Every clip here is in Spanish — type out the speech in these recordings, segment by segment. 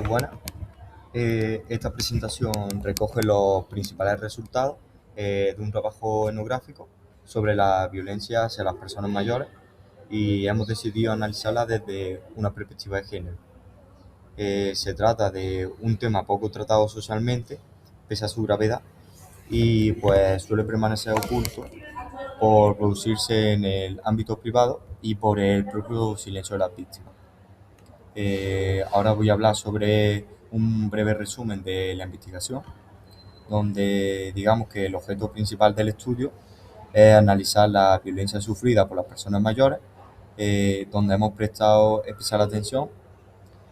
Bueno, esta presentación recoge los principales resultados de un trabajo etnográfico sobre la violencia hacia las personas mayores y hemos decidido analizarla desde una perspectiva de género. Se trata de un tema poco tratado socialmente, pese a su gravedad, y pues suele permanecer oculto por producirse en el ámbito privado y por el propio silencio de las víctimas. Ahora voy a hablar sobre un breve resumen de la investigación, donde digamos que el objeto principal del estudio es analizar la violencia sufrida por las personas mayores, donde hemos prestado especial atención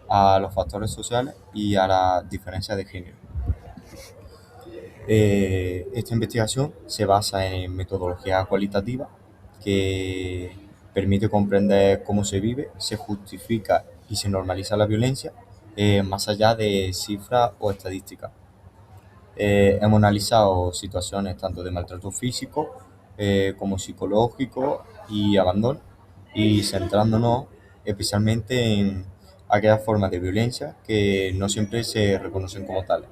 a los factores sociales y a las diferencias de género. Esta investigación se basa en metodología cualitativa que permite comprender cómo se vive, se justifica y se normaliza la violencia más allá de cifras o estadísticas. Hemos analizado situaciones tanto de maltrato físico como psicológico y abandono, y centrándonos especialmente en aquellas formas de violencia que no siempre se reconocen como tales.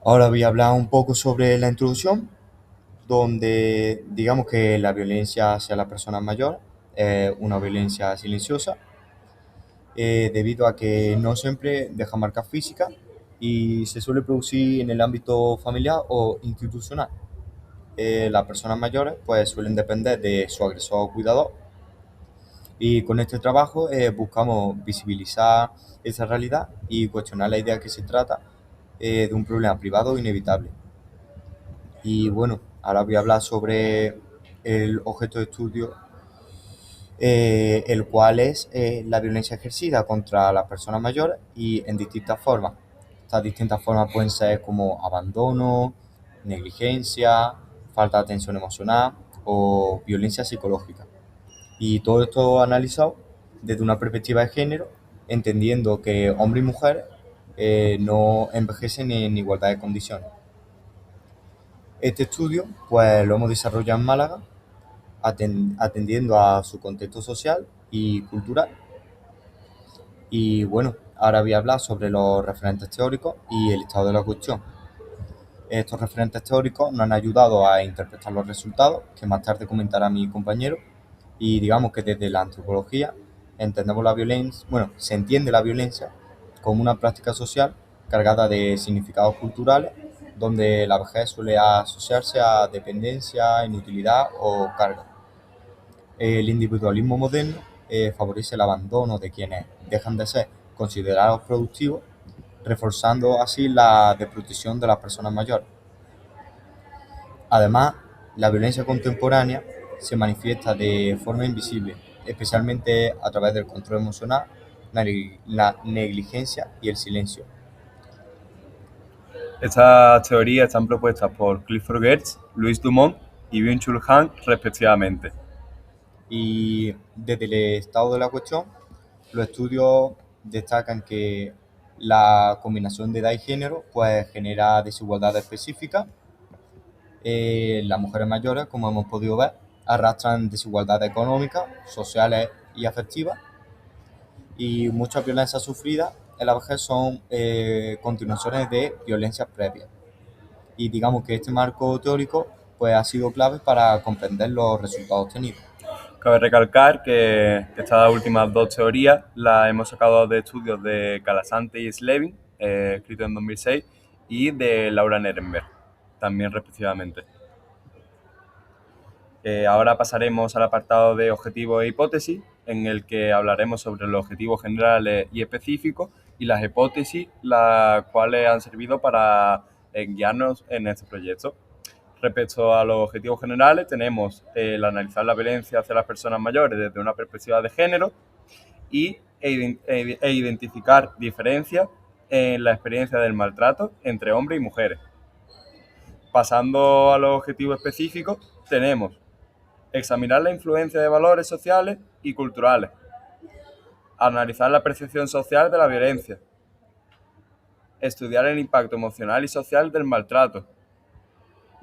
Ahora voy a hablar un poco sobre la introducción, donde digamos que la violencia hacia la persona mayor es una violencia silenciosa, debido a que no siempre deja marcas físicas y se suele producir en el ámbito familiar o institucional. Las personas mayores pues suelen depender de su agresor o cuidador, y con este trabajo buscamos visibilizar esa realidad y cuestionar la idea que se trata de un problema privado inevitable. Y bueno, ahora voy a hablar sobre el objeto de estudio, el cual es la violencia ejercida contra las personas mayores y en distintas formas. Estas distintas formas pueden ser como abandono, negligencia, falta de atención emocional o violencia psicológica. Y todo esto analizado desde una perspectiva de género, entendiendo que hombres y mujeres no envejecen en igualdad de condiciones. Este estudio pues lo hemos desarrollado en Málaga, atendiendo a su contexto social y cultural. Y bueno, ahora voy a hablar sobre los referentes teóricos y el estado de la cuestión. Estos referentes teóricos nos han ayudado a interpretar los resultados, que más tarde comentará mi compañero, y digamos que desde la antropología entendemos la violencia, bueno, se entiende la violencia como una práctica social cargada de significados culturales, donde la vejez suele asociarse a dependencia, inutilidad o carga. El individualismo moderno favorece el abandono de quienes dejan de ser considerados productivos, reforzando así la desprotección de las personas mayores. Además, la violencia contemporánea se manifiesta de forma invisible, especialmente a través del control emocional, la negligencia y el silencio. Estas teorías están propuestas por Clifford Geertz, Louis Dumont y Byung-Chul Han, respectivamente. Y desde el estado de la cuestión, los estudios destacan que la combinación de edad y género pues, genera desigualdades específicas. Las mujeres mayores, como hemos podido ver, arrastran desigualdades económicas, sociales y afectivas, y muchas violencias sufridas en la vejez son continuaciones de violencias previas. Y digamos que este marco teórico pues, ha sido clave para comprender los resultados obtenidos. Cabe recalcar que estas últimas dos teorías las hemos sacado de estudios de Calasante y Slevin, escrito en 2006, y de Laura Nerenberg, también respectivamente. Ahora pasaremos al apartado de objetivos e hipótesis, en el que hablaremos sobre los objetivos generales y específicos y las hipótesis, las cuales han servido para guiarnos en este proyecto. Respecto a los objetivos generales, tenemos el analizar la violencia hacia las personas mayores desde una perspectiva de género e identificar diferencias en la experiencia del maltrato entre hombres y mujeres. Pasando a los objetivos específicos, tenemos examinar la influencia de valores sociales y culturales, analizar la percepción social de la violencia, estudiar el impacto emocional y social del maltrato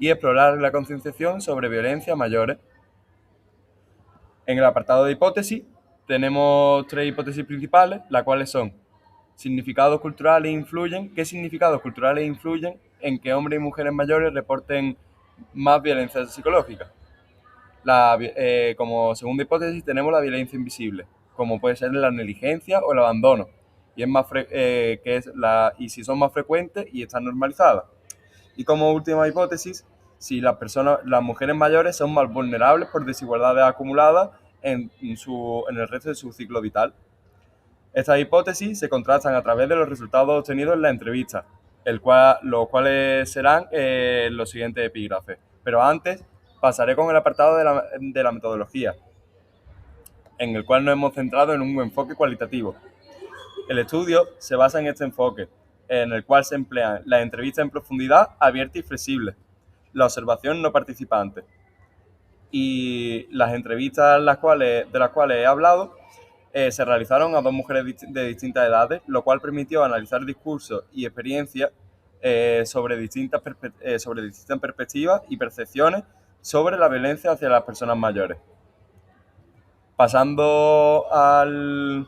y explorar la concienciación sobre violencia a mayores. En el apartado de hipótesis, Tenemos tres hipótesis principales, las cuales son significados culturales influyen, qué significados culturales influyen en que hombres y mujeres mayores reporten más violencia psicológica. Como segunda hipótesis tenemos la violencia invisible, como puede ser la negligencia o el abandono, y, y si son más frecuentes y están normalizadas. Y como última hipótesis, si las mujeres mayores son más vulnerables por desigualdades acumuladas en el resto de su ciclo vital. Estas hipótesis se contrastan a través de los resultados obtenidos en la entrevista, los cuales serán los siguientes epígrafes. Pero antes pasaré con el apartado de la metodología, en el cual nos hemos centrado en un enfoque cualitativo. El estudio se basa en este enfoque, en el cual se emplean las entrevistas en profundidad, abierta y flexible, la observación no participante. Y las entrevistas de las cuales he hablado se realizaron a dos mujeres de distintas edades, lo cual permitió analizar discursos y experiencias sobre distintas perspectivas y percepciones sobre la violencia hacia las personas mayores. Pasando al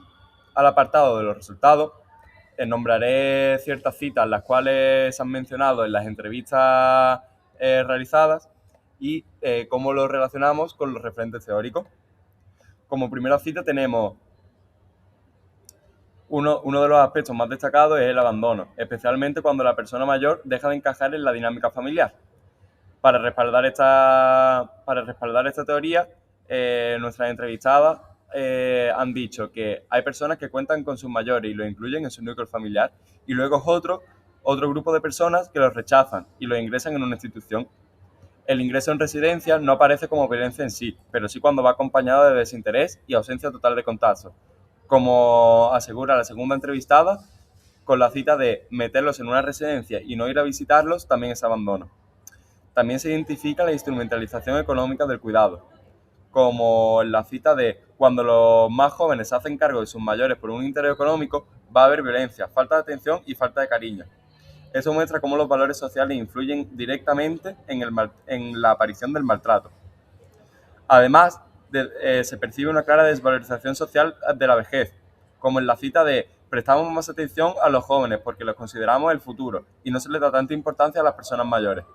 apartado de los resultados, nombraré ciertas citas las cuales se han mencionado en las entrevistas realizadas y cómo lo relacionamos con los referentes teóricos. Como primera cita tenemos uno de los aspectos más destacados es el abandono, especialmente cuando la persona mayor deja de encajar en la dinámica familiar. Para respaldar esta teoría, nuestras entrevistadas han dicho que hay personas que cuentan con sus mayores y los incluyen en su núcleo familiar, y luego es otro grupo de personas que los rechazan y los ingresan en una institución. El ingreso en residencia no aparece como violencia en sí, pero sí cuando va acompañado de desinterés y ausencia total de contacto. Como asegura la segunda entrevistada, con la cita de meterlos en una residencia y no ir a visitarlos también es abandono. También se identifica la instrumentalización económica del cuidado, como en la cita de cuando los más jóvenes se hacen cargo de sus mayores por un interés económico, va a haber violencia, falta de atención y falta de cariño. Eso muestra cómo los valores sociales influyen directamente en la aparición del maltrato. Además, se percibe una clara desvalorización social de la vejez, como en la cita de prestamos más atención a los jóvenes porque los consideramos el futuro y no se les da tanta importancia a las personas mayores.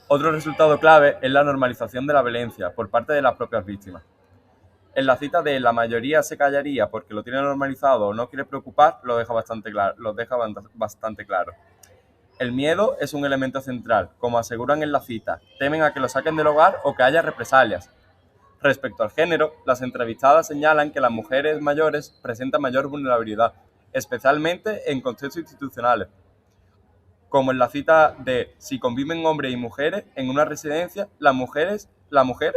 Otro resultado clave es la normalización de la violencia por parte de las propias víctimas. En la cita de la mayoría se callaría porque lo tiene normalizado o no quiere preocupar, lo deja bastante claro. El miedo es un elemento central, como aseguran en la cita, temen a que lo saquen del hogar o que haya represalias. Respecto al género, las entrevistadas señalan que las mujeres mayores presentan mayor vulnerabilidad, especialmente en contextos institucionales, como en la cita de si conviven hombres y mujeres en una residencia, la mujer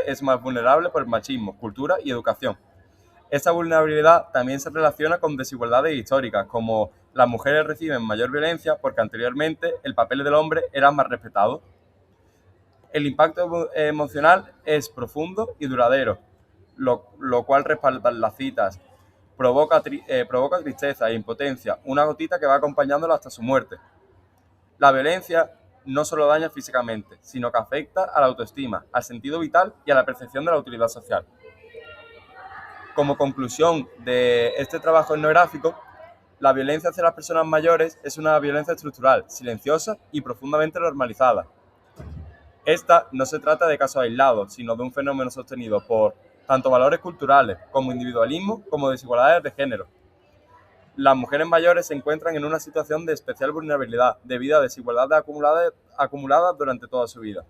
es más vulnerable por el machismo, cultura y educación. Esta vulnerabilidad también se relaciona con desigualdades históricas, como las mujeres reciben mayor violencia porque anteriormente el papel del hombre era más respetado. El impacto emocional es profundo y duradero, lo cual respaldan las citas. Provoca tristeza e impotencia, una gotita que va acompañándolo hasta su muerte. La violencia no solo daña físicamente, sino que afecta a la autoestima, al sentido vital y a la percepción de la utilidad social. Como conclusión de este trabajo etnográfico, la violencia hacia las personas mayores es una violencia estructural, silenciosa y profundamente normalizada. Esta no se trata de casos aislados, sino de un fenómeno sostenido por tanto valores culturales como individualismo como desigualdades de género. Las mujeres mayores se encuentran en una situación de especial vulnerabilidad debido a desigualdades acumuladas durante toda su vida.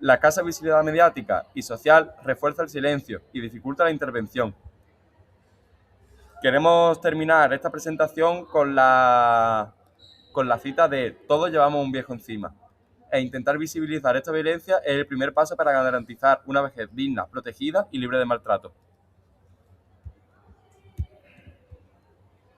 La escasa visibilidad mediática y social refuerza el silencio y dificulta la intervención. Queremos terminar esta presentación con la cita de todos llevamos un viejo encima. E intentar visibilizar esta violencia es el primer paso para garantizar una vejez digna, protegida y libre de maltrato.